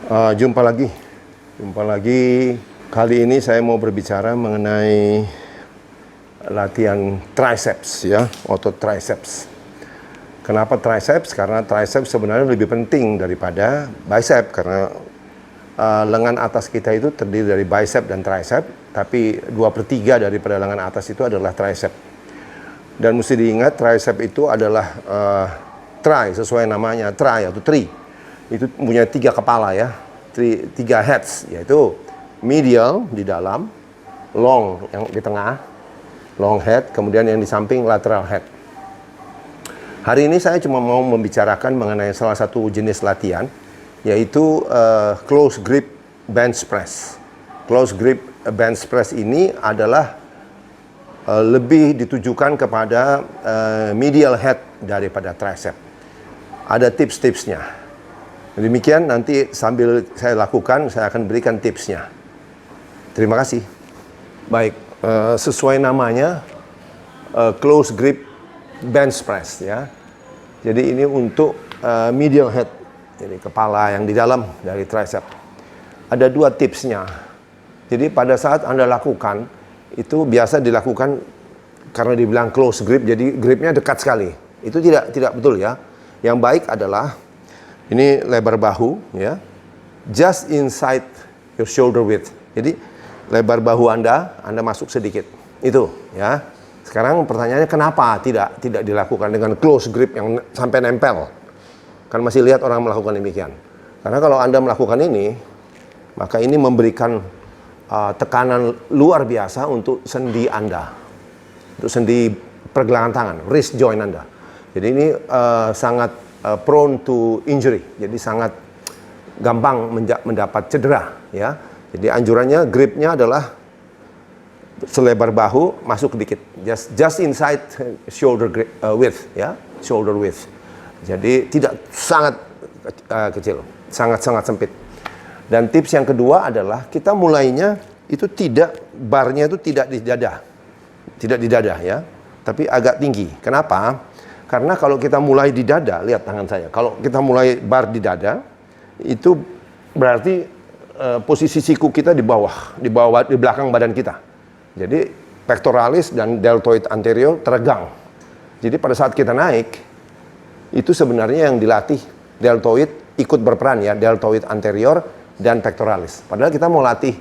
Jumpa lagi. Kali ini saya mau berbicara mengenai latihan triceps ya, otot triceps. Kenapa triceps? Karena triceps sebenarnya lebih penting daripada bicep karena lengan atas kita itu terdiri dari bicep dan tricep, tapi 2/3 daripada lengan atas itu adalah tricep. Dan mesti diingat tricep itu adalah tri, sesuai namanya tri atau tri. Itu punya 3 kepala ya, 3 heads, yaitu medial di dalam, long yang di tengah, long head, kemudian yang di samping lateral head. Hari ini saya cuma mau membicarakan mengenai salah satu jenis latihan, yaitu close grip bench press. Close grip bench press ini adalah lebih ditujukan kepada medial head daripada tricep. Ada tips-tipsnya. Demikian, nanti sambil saya lakukan, saya akan berikan tipsnya. Terima kasih. Baik, sesuai namanya, close grip bench press ya. Jadi ini untuk medial head, jadi kepala yang di dalam dari tricep. Ada 2 tipsnya. Jadi pada saat Anda lakukan, itu biasa dilakukan karena dibilang close grip, jadi gripnya dekat sekali. Itu tidak betul ya. Yang baik adalah ini lebar bahu ya, just inside your shoulder width. Jadi lebar bahu Anda masuk sedikit. Itu ya. Sekarang pertanyaannya kenapa tidak dilakukan dengan close grip yang sampai nempel? Kan masih lihat orang melakukan demikian. Karena kalau Anda melakukan ini, maka ini memberikan tekanan luar biasa untuk sendi Anda. Untuk sendi pergelangan tangan, wrist joint Anda. Jadi ini sangat prone to injury, jadi sangat gampang mendapat cedera ya. Jadi anjurannya gripnya adalah selebar bahu, masuk sedikit, just inside shoulder width ya, shoulder width. Jadi tidak sangat kecil, sangat sempit. Dan tips yang kedua adalah kita mulainya itu barnya itu tidak di dada ya, tapi agak tinggi. Kenapa? Karena kalau kita mulai di dada, lihat tangan saya. Kalau kita mulai bar di dada, itu berarti posisi siku kita di belakang badan kita. Jadi pectoralis dan deltoid anterior teregang. Jadi pada saat kita naik, itu sebenarnya yang dilatih deltoid ikut berperan ya, deltoid anterior dan pectoralis. Padahal kita mau latih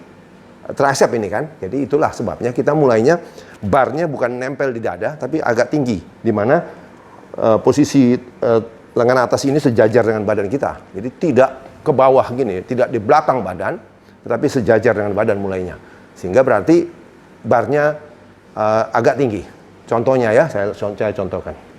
tricep ini kan. Jadi itulah sebabnya kita mulainya barnya bukan nempel di dada, tapi agak tinggi, di mana posisi lengan atas ini sejajar dengan badan kita. Jadi tidak ke bawah gini, tidak di belakang badan, tetapi sejajar dengan badan mulainya. Sehingga berarti barnya agak tinggi. Contohnya ya, saya contohkan.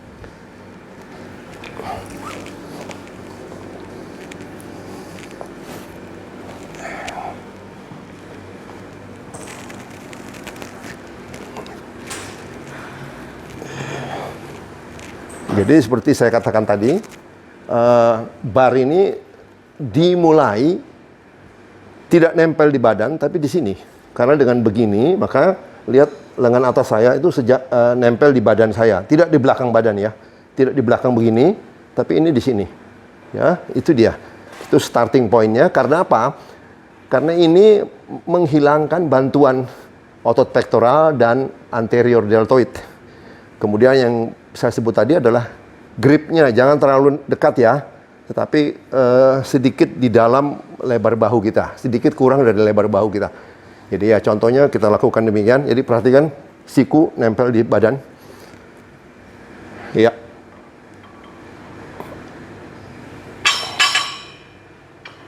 Jadi seperti saya katakan tadi, bar ini dimulai tidak nempel di badan, tapi di sini. Karena dengan begini, maka lihat lengan atas saya itu nempel di badan saya, tidak di belakang badan ya, tidak di belakang begini, tapi ini di sini. Ya, itu dia. Itu starting point-nya. Karena apa? Karena ini menghilangkan bantuan otot pektoral dan anterior deltoid. Kemudian yang saya sebut tadi adalah gripnya, jangan terlalu dekat ya, tetapi sedikit di dalam lebar bahu kita, sedikit kurang dari lebar bahu kita. Jadi ya contohnya kita lakukan demikian. Jadi perhatikan siku nempel di badan. Ya.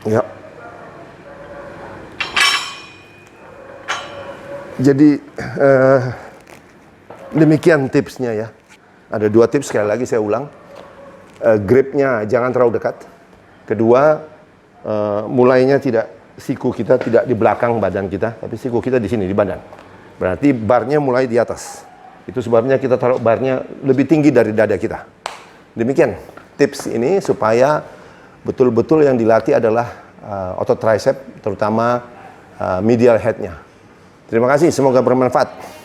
Ya. Jadi demikian tipsnya ya. Ada 2 tips, sekali lagi saya ulang. Gripnya jangan terlalu dekat. Kedua, mulainya siku kita tidak di belakang badan kita, tapi siku kita di sini, di badan. Berarti barnya mulai di atas. Itu sebabnya kita taruh barnya lebih tinggi dari dada kita. Demikian tips ini supaya betul-betul yang dilatih adalah otot tricep, terutama medial head-nya. Terima kasih, semoga bermanfaat.